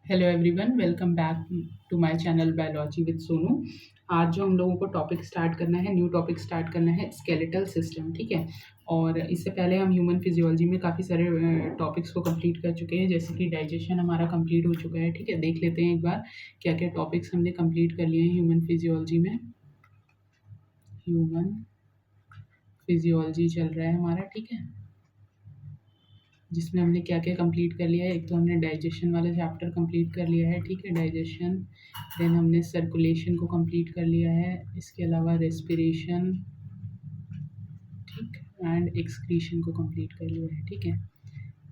Hello everyone, welcome back to my channel biology with Sonu. आज जो हम लोगों को टॉपिक स्टार्ट करना है, न्यू टॉपिक स्टार्ट करना है स्केलेटल सिस्टम। ठीक है। और इससे पहले हम ह्यूमन फिजियोलॉजी में काफ़ी सारे टॉपिक्स को कंप्लीट कर चुके हैं, जैसे कि डाइजेशन हमारा कंप्लीट हो चुका है। ठीक है, देख लेते हैं एक बार क्या क्या टॉपिक्स हमने कंप्लीट कर लिए हैं ह्यूमन फिजियोलॉजी में। ह्यूमन फिजियोलॉजी चल रहा है हमारा। ठीक है, जिसमें हमने क्या क्या कंप्लीट कर लिया है। एक तो हमने डाइजेशन वाला चैप्टर कंप्लीट कर लिया है। ठीक है, डाइजेशन। देन हमने सर्कुलेशन को कंप्लीट कर लिया है। इसके अलावा रेस्पिरेशन, ठीक, एंड एक्सक्रीशन को कंप्लीट कर लिया है। ठीक है,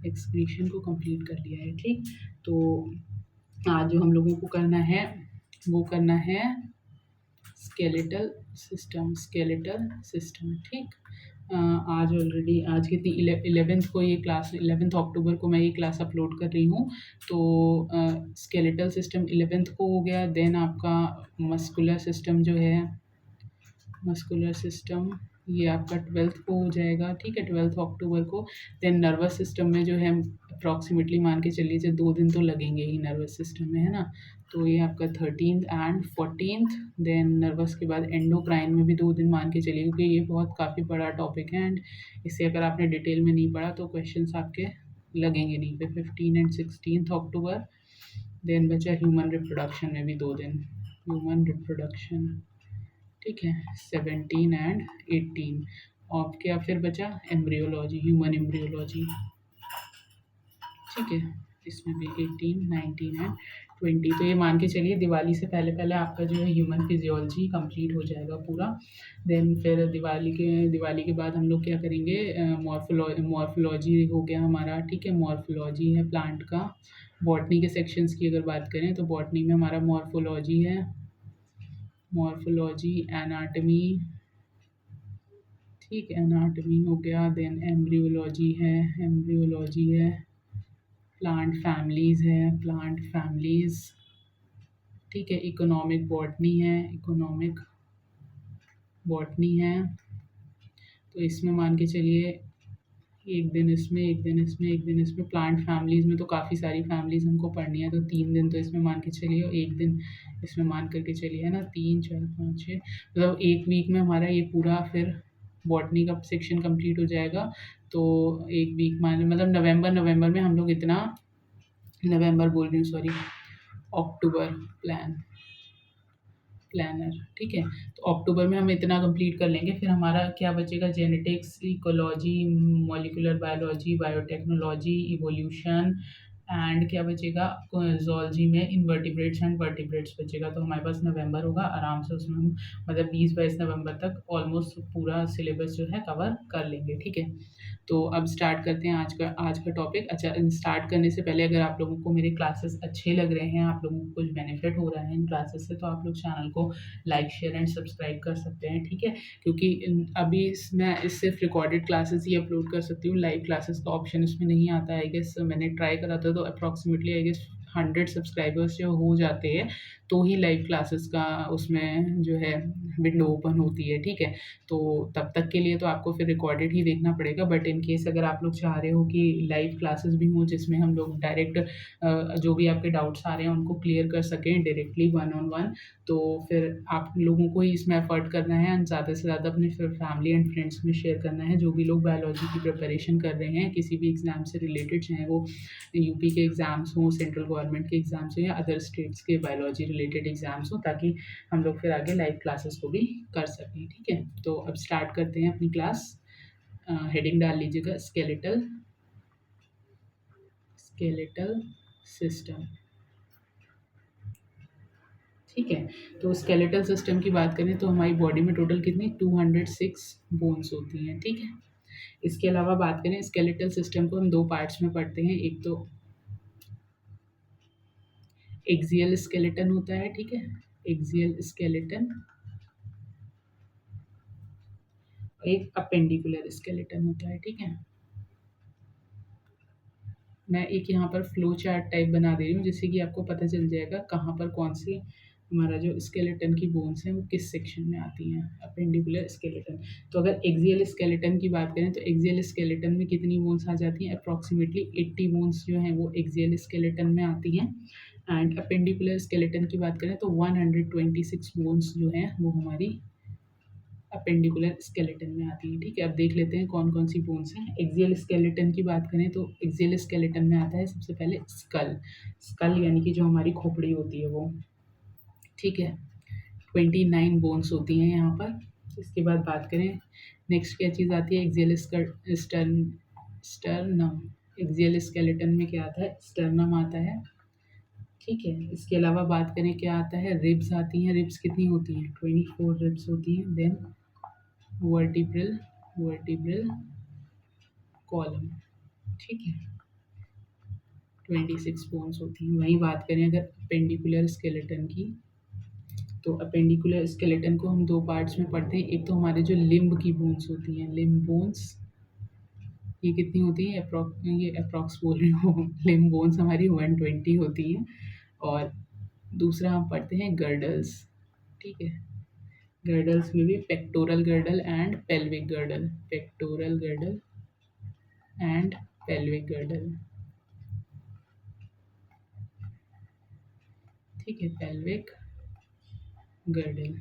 एक्सक्रीशन को कंप्लीट कर लिया है। ठीक, तो आज जो हम लोगों को करना है वो करना है स्केलेटल सिस्टम। स्केलेटल सिस्टम, ठीक। आज ऑलरेडी आज कितनी 11th को ये क्लास 11 अक्टूबर को मैं ये क्लास अपलोड कर रही हूँ। तो स्केलेटल सिस्टम 11th को हो गया। देन आपका मस्कुलर सिस्टम जो है, मस्कुलर सिस्टम ये आपका 12th को हो जाएगा। ठीक है, 12 अक्टूबर को। देन नर्वस सिस्टम में जो है अप्रॉक्सीमेटली मान के चलिए 2 दिन तो लगेंगे ही नर्वस सिस्टम में, है ना। तो ये आपका 13th and 14th। Then nervous के बाद एंडोक्राइन में भी 2 दिन मान के चलिए, क्योंकि ये बहुत काफ़ी बड़ा टॉपिक है एंड इसे अगर आपने डिटेल में नहीं पढ़ा तो क्वेश्चंस आपके लगेंगे नहीं पे। 15 एंड 16 अक्टूबर। देन बचा ह्यूमन रिप्रोडक्शन में भी 2 दिन, ह्यूमन रिप्रोडक्शन। ठीक है, 17 एंड 18। और क्या फिर बचा एम्ब्रियोलॉजी, ह्यूमन एम्ब्रियोलॉजी। ठीक है, इसमें भी 18, 19 एंड 20। तो ये मान के चलिए दिवाली से पहले पहले आपका जो है ह्यूमन फिजियोलॉजी कंप्लीट हो जाएगा पूरा। देन फिर दिवाली के बाद हम लोग क्या करेंगे, मॉर्फोलॉजी हो गया हमारा। ठीक है, मॉर्फोलॉजी है प्लांट का। बॉटनी के सेक्शंस की अगर बात करें तो बॉटनी में हमारा मॉर्फोलॉजी है, मॉर्फोलॉजी, एनाटमी। ठीक, एनाटमी हो गया। देन एम्ब्रियोलॉजी है, एम्ब्रियोलॉजी है। प्लांट फैमिलीज़ है, प्लांट फैमिलीज़। ठीक है, इकोनॉमिक बॉटनी है, इकोनॉमिक बॉटनी है। तो इसमें मान के चलिए एक दिन इसमें, एक दिन इसमें, एक दिन इसमें। प्लांट फैमिलीज़ में तो काफ़ी सारी फैमिलीज़ हमको पढ़नी है, तो 3 दिन तो इसमें मान के चलिए, और एक दिन इसमें मान करके चलिए, है ना। 3, 4, 5, 6, मतलब एक वीक में हमारा ये पूरा फिर बॉटनी का सेक्शन कंप्लीट हो जाएगा। तो एक वीक मान मतलब नवंबर में हम लोग इतना, नवंबर बोल रही हूँ सॉरी, अक्टूबर प्लानर। ठीक है, तो अक्टूबर में हम इतना कंप्लीट कर लेंगे। फिर हमारा क्या बचेगा, genetics, ecology, molecular biology, biotechnology, evolution and क्या बचेगा, ज़ूलॉजी में इनवर्टिब्रेट्स एंड वर्टिब्रेट्स बचेगा। तो हमारे पास नवंबर होगा आराम से, उसमें हम मतलब 20-22 नवंबर तक ऑलमोस्ट पूरा सिलेबस जो है कवर कर लेंगे। ठीक है, तो अब स्टार्ट करते हैं आज का टॉपिक। अच्छा, स्टार्ट करने से पहले अगर आप लोगों को मेरे क्लासेस अच्छे लग रहे हैं, आप लोगों को कुछ बेनिफिट हो रहा है इन क्लासेस से, तो आप लोग चैनल को लाइक, शेयर एंड सब्सक्राइब कर सकते हैं। ठीक है, क्योंकि अभी मैं इस सिर्फ रिकॉर्डेड क्लासेस ही अपलोड कर सकती हूँ, लाइव क्लासेस का ऑप्शन इसमें नहीं आता है। आई गेस मैंने ट्राई करा था, तो अप्रॉक्सीमेटली आई गेस 100 सब्सक्राइबर्स जो हो जाते हैं तो ही लाइव क्लासेस का उसमें जो है विंडो ओपन होती है। ठीक है, तो तब तक के लिए तो आपको फिर रिकॉर्डेड ही देखना पड़ेगा। बट इन केस अगर आप लोग चाह रहे हो कि लाइव क्लासेस भी हों जिसमें हम लोग डायरेक्ट जो भी आपके डाउट्स आ रहे हैं उनको क्लियर कर सकें डायरेक्टली 1-on-1, तो फिर आप लोगों को ही इसमें एफर्ट करना है एंड ज़्यादा से ज़्यादा अपने फैमिली एंड फ्रेंड्स में शेयर करना है। जो भी लोग बायोलॉजी की प्रिपरेशन कर रहे हैं किसी भी एग्ज़ाम से रिलेटेड, चाहे वो यूपी के एग्ज़ाम्स हों, सेंट्रल गवर्नमेंट के एग्ज़ाम्स हों या अदर स्टेट्स के बायोलॉजी रिलेटेड एग्ज़ाम्स हों, ताकि हम लोग फिर आगे लाइव क्लासेस को भी कर सकें। ठीक है, तो अब स्टार्ट करते हैं अपनी क्लास। हेडिंग डाल लीजिएगा स्केलेटल, स्केलेटल सिस्टम। ठीक है, तो स्केलेटल सिस्टम की बात करें तो हमारी बॉडी में टोटल कितनी 206 बोन्स होती हैं। ठीक है, इसके अलावा बात करें स्केलेटल सिस्टम को हम 2 पार्ट्स में पढ़ते हैं। एक तो एक्सियल स्केलेटन होता है। ठीक है, एक्सियल स्केलेटन, एक अपेंडिकुलर स्केलेटन होता है। ठीक है, मैं एक यहाँ पर फ्लो चार्ट टाइप बना दे रही हूँ जिससे कि आपको पता चल जाएगा कहाँ पर कौन सी हमारा जो स्केलेटन की बोन्स हैं वो किस सेक्शन में आती हैं, अपेंडिकुलर स्केलेटन। तो अगर एक्सियल स्केलेटन की बात करें तो एक्सियल स्केलेटन में कितनी बोन्स आ जाती हैं, अप्रॉक्सीमेटली 80 बोन्स जो हैं वो एक्सियल स्केलेटन में आती हैं। एंड अपेंडिकुलर स्केलेटन की बात करें तो 126 बोन्स जो हैं वो हमारी अपेंडिकुलर स्केलेटन में आती है। ठीक है, अब देख लेते हैं कौन कौन सी बोन्स हैं। एक्सियल स्केलेटन की बात करें तो एक्सियल स्केलेटन में आता है सबसे पहले स्कल। स्कल यानी कि जो हमारी खोपड़ी होती है वो, ठीक है, 29 बोन्स होती हैं यहाँ पर। इसके बाद बात करें नेक्स्ट क्या चीज़ आती है, एक्सियल स्टर्नम। एक्सियल स्केलेटन में क्या आता है, स्टर्नम आता है। ठीक है, इसके अलावा बात करें क्या आता है, रिब्स आती हैं। रिब्स कितनी होती हैं, 24 रिब्स होती हैं। देन वर्टिब्रल कॉलम, ठीक है, 26 बोन्स होती हैं। वहीं बात करें अगर अपेंडिकुलर स्केलेटन की, तो अपेंडिकुलर स्केलेटन को हम दो पार्ट्स में पढ़ते हैं। एक तो हमारे जो लिम्ब की बोन्स होती हैं, लिम्ब बोन्स, ये कितनी होती है, ये अप्रॉक्स बोल रही हूँ लिम्ब बोन्स हमारी 120 होती हैं। और दूसरा हम पढ़ते हैं गर्डल्स, ठीक है। गर्डल्स में भी pectoral girdle and pelvic girdle, pectoral girdle and pelvic girdle, ठीक है, पेल्विक गर्डल।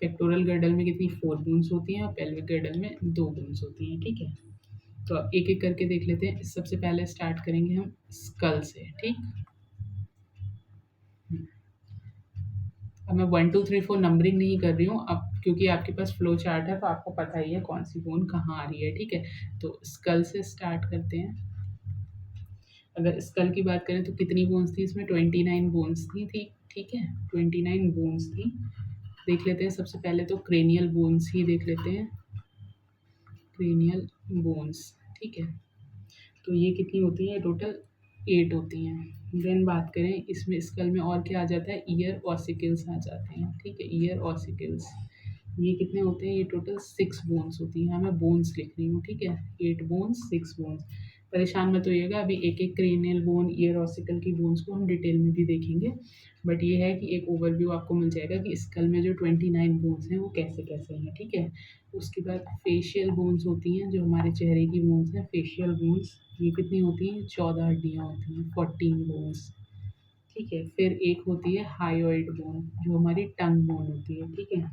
पेक्टोरल गर्डल में कितनी 4 बोन्स होती हैं और पेल्विक गर्डल में 2 बोन्स होती हैं, ठीक है। तो अब एक एक करके देख लेते हैं। सबसे पहले स्टार्ट करेंगे हम स्कल से, ठीक। अब मैं 1 2 3 4 नंबरिंग नहीं कर रही हूँ अब, क्योंकि आपके पास फ्लो चार्ट है तो आपको पता ही है कौन सी बोन कहाँ आ रही है, ठीक है। तो स्कल से स्टार्ट करते हैं। अगर स्कल की बात करें तो कितनी बोन्स थी इसमें, 29 बोन्स थी, ठीक है, 29 बोन्स थी। देख लेते हैं सबसे पहले तो क्रेनियल बोन्स ही देख लेते हैं, क्रेनियल बोन्स, ठीक है। तो ये कितनी होती हैं, टोटल 8 होती हैं। देन बात करें इसमें स्कल में और क्या आ जाता है, ईयर ऑसिकल्स आ जाते हैं, ठीक है, ईयर ऑसिकल्स। ये कितने होते हैं, ये टोटल 6 बोन्स होती हैं। मैं बोन्स लिख रही हूँ, ठीक है, 8 बोन्स 6 बोन्स। परेशान मत होइएगा, अभी एक एक क्रेनियल बोन, ईयर ऑसिकल की बोन्स को हम डिटेल में भी देखेंगे। बट ये है कि एक ओवरव्यू आपको मिल जाएगा कि स्कल में जो 29 बोन्स हैं वो कैसे कैसे हैं, ठीक है। उसके बाद फेशियल बोन्स होती हैं, जो हमारे चेहरे की बोन्स हैं, फेशियल बोन्स, ये कितनी होती हैं, 14 हड्डियाँ होती हैं, 14 बोन्स, ठीक है। फिर एक होती है हायोइड बोन, जो हमारी टंग बोन होती है, ठीक है।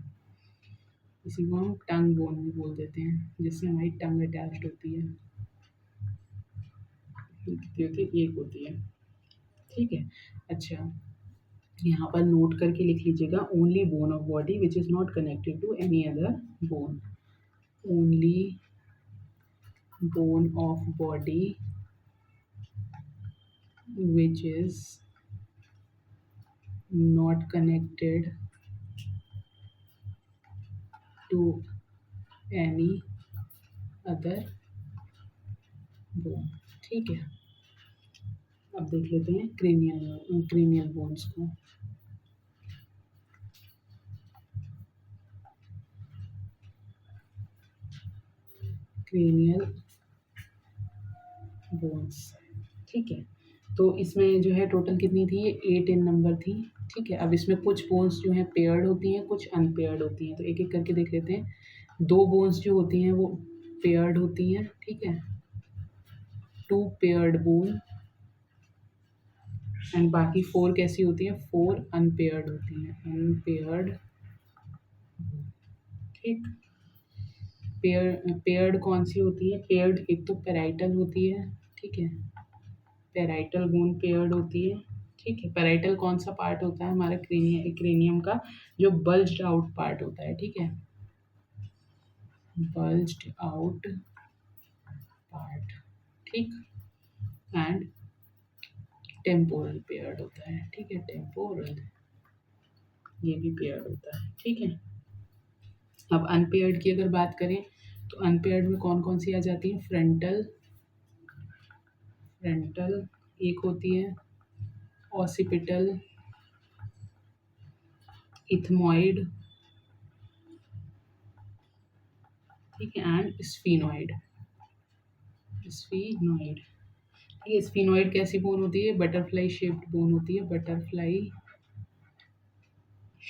इसी को हम टंग बोन भी बोल देते हैं, जिससे हमारी टंग अटैच्ड होती है, कितनी होती है, एक होती है, ठीक है। अच्छा, यहाँ पर नोट करके लिख लीजिएगा, only bone of body which is not connected to any other bone, only bone of body which is not connected to any other bone, ठीक है। अब देख लेते हैं क्रेनियल बोन्स को। क्रेनियल बोन्स, ठीक है। तो इसमें जो है टोटल कितनी थी, ये 8 इन नंबर थी, ठीक है। अब इसमें कुछ बोन्स जो हैं पेयर्ड होती हैं, कुछ अनपेयर्ड होती हैं। तो एक एक करके देख लेते हैं। 2 बोन्स जो होती हैं वो पेयर्ड होती हैं, ठीक है, 2 पेयर्ड बोन, एंड बाकी 4 कैसी होती हैं, 4 अनपेयर्ड होती हैं, अनपेयर्ड, ठीक। पेयर्ड कौन सी होती है, पेयर्ड एक तो पेराइटल होती है, ठीक है, पेराइटल बोन पेयर्ड होती है, ठीक है। पेराइटल कौन सा पार्ट होता है हमारा क्रेनियम का, जो बल्ज्ड आउट पार्ट होता है, ठीक है, बल्ज्ड आउट पार्ट, ठीक। एंड टेम्पोरल पेयर्ड होता है, ठीक है, टेम्पोरल, ये भी पेयर्ड होता है, ठीक है। अब अनपेयर्ड की अगर बात करें तो अनपेयर्ड में कौन कौन सी आ जाती है, फ्रंटल, एक होती है, ऑसिपिटल, इथमॉइड, ठीक है, एंड स्फीनॉइड, स्फीनॉइड, ठीक है। स्फीनॉइड कैसी बोन होती है, बटरफ्लाई शेप्ड बोन होती है, बटरफ्लाई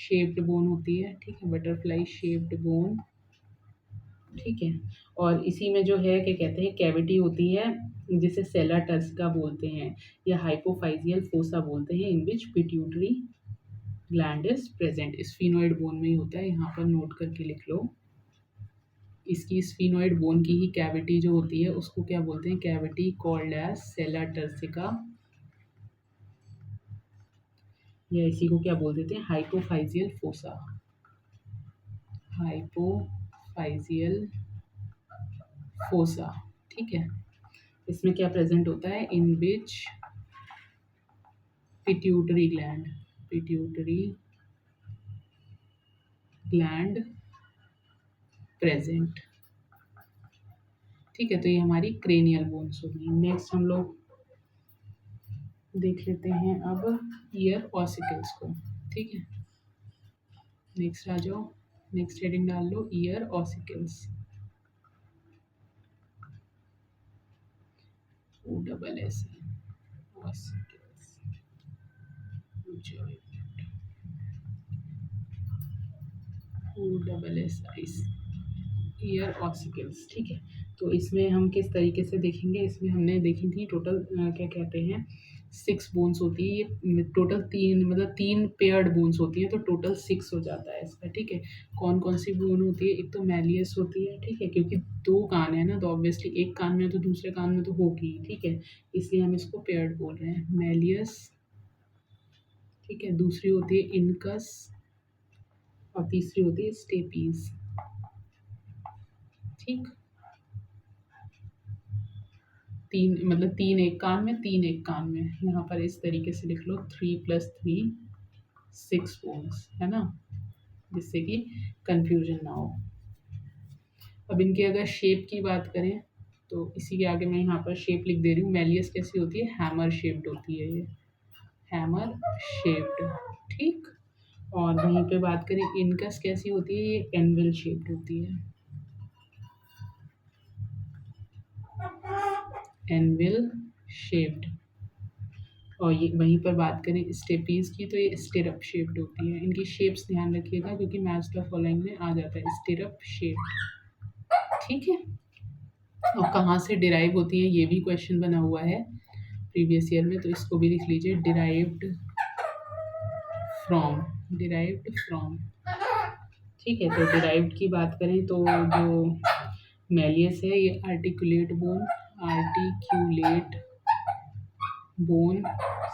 शेप्ड बोन होती है, ठीक है, बटरफ्लाई शेप्ड बोन, ठीक है। और इसी में जो है क्या कहते हैं कैविटी होती है जिसे सेला टर्सिका बोलते हैं या हाइपोफाइजियल फोसा बोलते हैं, in which pituitary gland is present. Sphenoid bone में ही होता है, यहाँ पर नोट करके लिख लो। इसकी स्फीनोइड बोन की ही कैविटी जो होती है उसको क्या बोलते हैं, कैविटी कॉल्ड एज सेला टर्सिका, या इसी को क्या बोल देते हैं, हाइपोफाइजियल फोसा, हाइपोफाइजियल फोसा, ठीक है। इसमें क्या प्रेजेंट होता है, in which pituitary gland, pituitary gland present, ठीक है। तो ये हमारी क्रेनियल बोन्स होगी। नेक्स्ट हम लोग देख लेते हैं अब ईयर ऑसिकल्स को, ठीक है। नेक्स्ट आ जाओ, नेक्स्ट हेडिंग डाल लो ear ossicles, OSS ossicles, OSS ear ossicles, ठीक है। तो इसमें हम किस तरीके से देखेंगे, इसमें हमने देखी थी टोटल क्या कहते हैं 6 बोन्स होती है, ये टोटल 3 मतलब 3 पेयर्ड बोन्स होती है, तो टोटल 6 हो जाता है इसका, ठीक है। कौन कौन सी बोन होती है, एक तो मैलियस होती है, ठीक है, क्योंकि 2 कान है ना, तो ऑब्वियसली एक कान में तो दूसरे कान में तो होगी, ठीक है, इसलिए हम इसको पेयर्ड बोल रहे हैं, मैलियस, ठीक है। दूसरी होती है इनकस और तीसरी होती है स्टेपीज, ठीक। 3 मतलब 3 एक कान में, 3 एक कान में, यहाँ पर इस तरीके से लिख लो 3 + 3 6 बोन्स, है ना, जिससे कि कंफ्यूजन ना हो। अब इनके अगर शेप की बात करें तो इसी के आगे मैं यहाँ पर शेप लिख दे रही हूँ। मैलियस कैसी होती है, हैमर शेप्ड होती है, ये हैमर शेप्ड, ठीक। और वहीं पे बात करें इनकस कैसी होती है, ये एनविल शेप्ड होती है, एनविल शेप्ड। और ये वहीं पर बात करें स्टेपीज की तो ये स्टिरअप शेप्ड होती है। इनकी शेप्स ध्यान रखिएगा क्योंकि मैच द फॉलोइंग में आ जाता है स्टिरअप शेप, ठीक है। और कहाँ से डिराइव होती है ये भी क्वेश्चन बना हुआ है प्रीवियस ईयर में, तो इसको भी लिख लीजिए, डिराइव्ड फ्रॉम, डिराइव्ड फ्रॉम, ठीक है। तो डिराइव्ड की बात करें तो जो मैलियस है ये आर्टिकुलेट बोन, आर्टिक्यूलेट बोन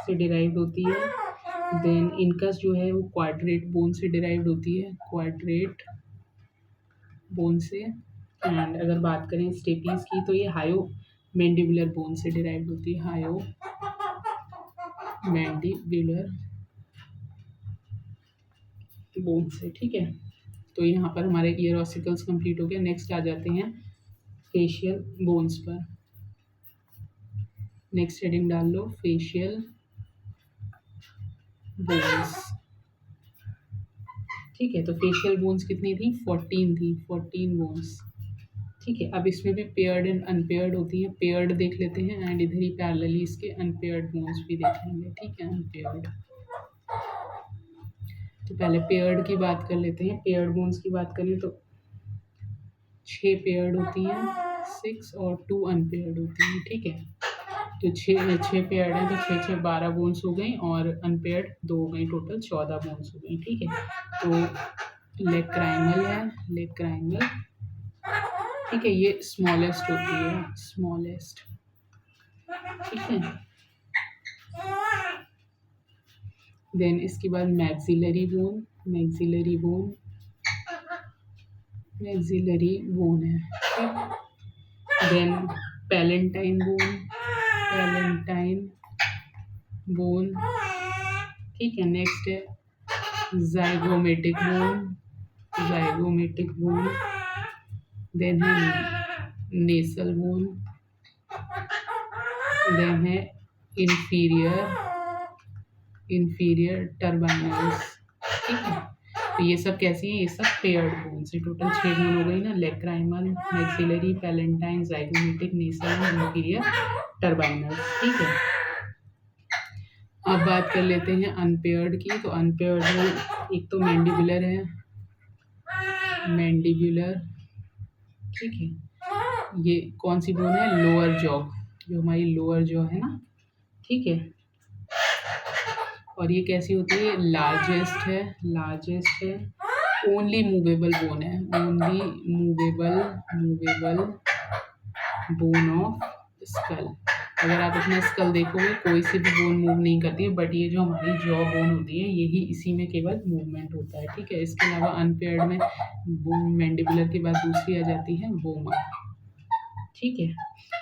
से डिराइव्ड होती है। देन इनकस जो है वो क्वाड्रेट बोन से डिराइव्ड होती है, क्वाड्रेट बोन से। एंड अगर बात करें स्टेपीज की तो ये हायो मैंडिबुलर बोन से डिराइव्ड होती है, हायो मैंडिबुलर बोन से, ठीक है। तो यहाँ पर हमारे ईयर ऑसिकल्स कंप्लीट हो गया। नेक्स्ट आ जाते हैं फेशियल बोन्स पर। नेक्स्ट हेडिंग डाल लो फेशियल बोन्स, ठीक है। तो फेशियल बोन्स कितनी थी, 14 थी, 14 बोन्स, ठीक है। अब इसमें भी पेयर्ड एंड अनपेयर्ड होती है, पेयर्ड देख लेते हैं एंड इधर ही पैरेलली इसके अनपेयर्ड बोन्स भी देख लेंगे, ठीक है, अनपेयर्ड। तो पहले पेयर्ड की बात कर लेते हैं। पेयर्ड बोन्स की बात करें तो 6 पेयर्ड होती हैं, 6 और 2 अनपेयर्ड होती हैं, ठीक है। तो 6 पेयर्ड हैं तो 6 12 बोन्स हो गई और अनपेयर्ड 2 हो गई, टोटल 14 बोन्स हो गई, ठीक है। तो लेक्राइमल है, लेक्राइमल, ठीक है, ये स्मॉलेस्ट होती है, स्मॉलेस्ट, ठीक है। देन इसके बाद maxillary bone, maxillary bone, maxillary bone है, ठीक। Then palatine bone, palatine bone, ठीक है। नेक्स्ट है zygomatic bone, zygomatic bone. Then है नेसल बोन, देन है इंफीरियर, इंफीरियर टर्बाइनल्स, ठीक है। तो ये सब कैसी हैं, ये सब पेयर्ड बोन से, टोटल 6 बोन हो गई ना, lacrimal, maxillary, palatine, zygomatic, nasal, inferior turbinals, ठीक है। अब अब बात कर लेते हैं अनपेयर्ड की। तो अनपेयर्ड में एक तो मैंडिबुलर है, मैंडिबुलर, ठीक है। ये कौन सी बोन है? लोअर जॉ, जो हमारी लोअर जॉ है ना, ठीक है। और ये कैसी होती है? लार्जेस्ट है, लार्जेस्ट है, ओनली मूवेबल बोन है, only movable bone of skull. अगर आप अपना स्कल देखोगे कोई सी भी बोन मूव नहीं करती है, बट ये जो हमारी जॉ बोन होती है यही इसी में केवल मूवमेंट होता है, ठीक है। इसके अलावा अनपेयर्ड में बोन मैंडिबुलर के बाद दूसरी आ जाती है वोमर, ठीक है।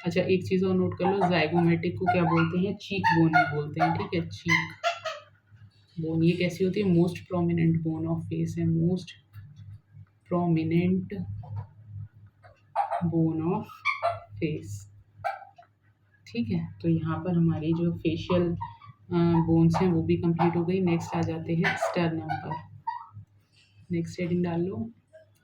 अच्छा, एक चीज़ और नोट कर लो, जाइगोमेटिक को क्या बोलते हैं? चीक बोन भी बोलते हैं, ठीक है, चीक बोन। ये कैसी होती है? Most prominent bone of face है, most prominent bone of face, ठीक है। तो यहाँ पर हमारी जो फेशियल बोन्स हैं वो भी कंप्लीट हो गई। नेक्स्ट आ जाते हैं स्टर्नम पर। नेक्स्ट हेडिंग डाल लो।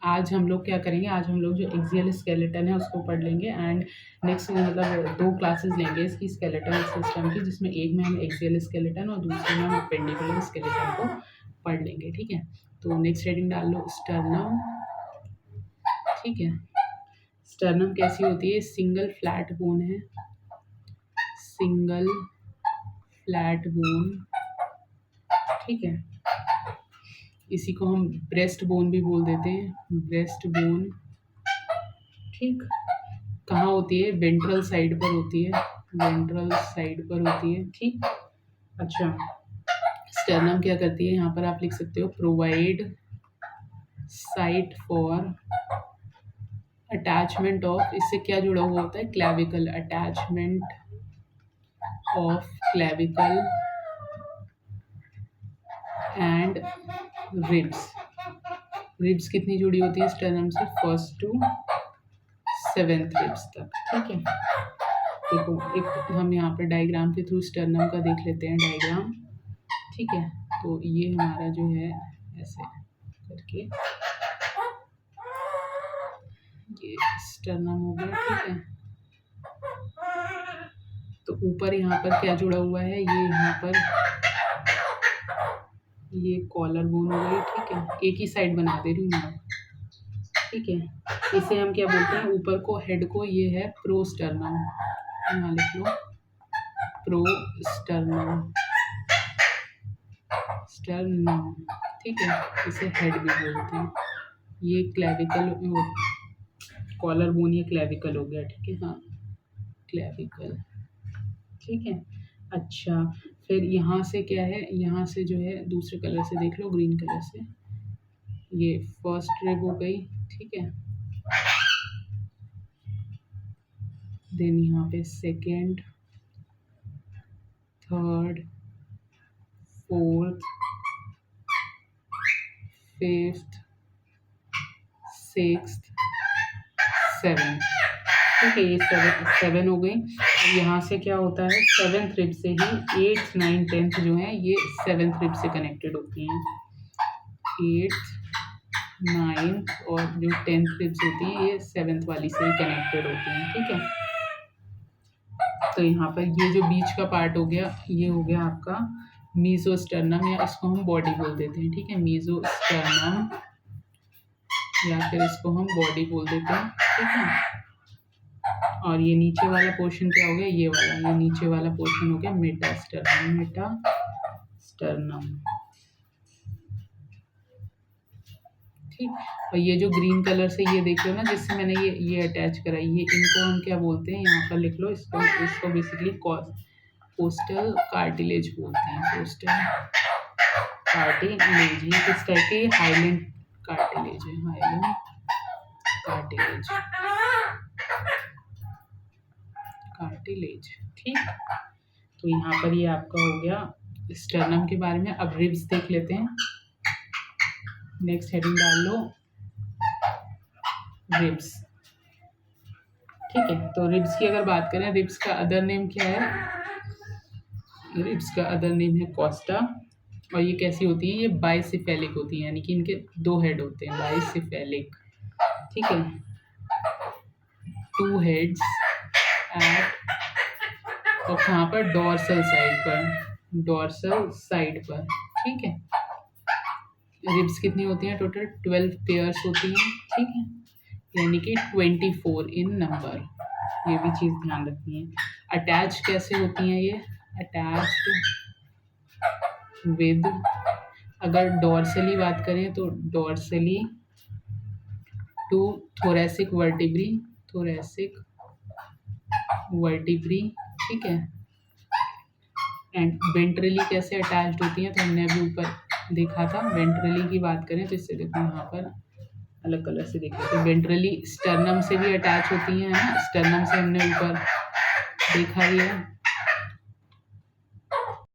आज हम लोग क्या करेंगे? आज हम लोग जो एक्सियल स्केलेटन है उसको पढ़ लेंगे, एंड नेक्स्ट मतलब 2 क्लासेस लेंगे इसकी स्केलेटन सिस्टम की, जिसमें एक में हम एक्सियल स्केलेटन और दूसरे में हम अपेंडिकुलर स्केलेटन को पढ़ लेंगे, ठीक है। तो नेक्स्ट हेडिंग डाल लो स्टर्नम, ठीक है। स्टर्नम कैसी होती है? सिंगल फ्लैट बोन है, सिंगल फ्लैट बोन, ठीक है। इसी को हम ब्रेस्ट बोन भी बोल देते हैं, ब्रेस्ट बोन, ठीक। कहाँ होती है? वेंट्रल साइड पर होती है, वेंट्रल साइड पर होती है, ठीक। अच्छा, स्टर्नम क्या करती है? यहाँ पर आप लिख सकते हो provide site for attachment of, इससे क्या जुड़ा हुआ होता है? Clavicle, attachment of clavicle and ribs. Ribs कितनी जुड़ी होती है स्टर्नम से? 1st to 7th रिब्स तक, ठीक है। देखो, एक हम यहाँ पर डायग्राम के थ्रू स्टर्नम का देख लेते हैं, डायग्राम, ठीक है। तो ये हमारा जो है ऐसे करके ये स्टर्नम हो गया, ठीक है। तो ऊपर यहाँ पर क्या जुड़ा हुआ है? ये यहाँ पर ये कॉलर बोन हो गई, ठीक है। एक ही साइड बना दे रही हूँ मैं, ठीक है। इसे हम क्या बोलते हैं? ऊपर को, हेड को, ये है प्रोस्टर्नम, यहाँ लिख लो प्रोस्टर्नम, स्टर्नम, ठीक है। इसे हेड भी बोलते हैं। ये क्लैविकल, कॉलर बोन ये क्लैविकल हो गया, ठीक है, हाँ, क्लैविकल, ठीक है। अच्छा, फिर यहाँ से क्या है? यहाँ से जो है दूसरे कलर से देख लो, ग्रीन कलर से, ये फर्स्ट रिब हो गई, ठीक है। देन यहाँ पे second, third, 4th, 5th, 6th, 7th, ठीक है। ये 7 हो गई। अब यहाँ से क्या होता है? 7th रिब से ही 8th, 9th, 10th जो है ये 7th रिब से कनेक्टेड होती हैं। 8th, 9th और जो 10th रिब्स होती हैं ये 7th वाली से ही कनेक्टेड होती हैं, ठीक है। तो यहाँ पर ये जो बीच का पार्ट हो गया, ये हो गया आपका मीजोस्टर्नम, या इसको हम बॉडी बोल देते हैं, ठीक है। मीजोस्टर्नम, या फिर इसको हम बॉडी बोल देते हैं, ठीक है। और ये नीचे वाला पोर्शन क्या हो गया? ये वाला, ये नीचे वाला पोर्शन हो गया मेटास्टर्नम, मेटास्टर्नम, ठीक। और ये जो ग्रीन कलर से ये देख लो ना, जिससे मैंने ये अटैच करा, ये इनको हम क्या बोलते हैं? यहाँ पर लिख लो, इसको बेसिकली कोस्टल कार्टिलेज बोलते हैं, कोस्टल कार्टिलेज। ये किस टाइप के? हाईलैंड कार्टिलेज है, हाईलैंड कार्टिलेज, कार्टिलेज, ठीक। तो यहाँ पर ये आपका हो गया स्टर्नम के बारे में। अब रिब्स देख लेते हैं। नेक्स्ट हेडिंग डाल लो रिब्स, ठीक है। तो रिब्स की अगर बात करें, रिब्स का अदर नेम क्या है? रिब्स का अदर नेम है कोस्टा। और ये कैसी होती है? ये बाइसिफेलिक होती है, यानी कि इनके 2 हेड होते हैं, बाइसिफेलिक, ठीक है। 2 हेड्स एट, और कहाँ पर? डोर्सल साइड पर, डोर्सल साइड पर, ठीक है। रिब्स कितनी होती हैं टोटल? 12 पेयर्स होती हैं, ठीक है, यानी कि 24 इन नंबर, ये भी चीज़ ध्यान रखनी है। अटैच कैसे होती हैं ये? अटैच्ड विद, अगर डोर्सली बात करें तो dorsally to thoracic vertebrae, thoracic vertebrae, ठीक है। एंड वेंट्रली कैसे अटैच्ड होती हैं, तो हमने अभी ऊपर देखा था। वेंट्रली की बात करें तो इससे देखो यहाँ पर अलग कलर से देखो, तो वेंट्रली स्टर्नम से भी अटैच होती हैं, है ना, स्टर्नम से हमने ऊपर देखा ही है।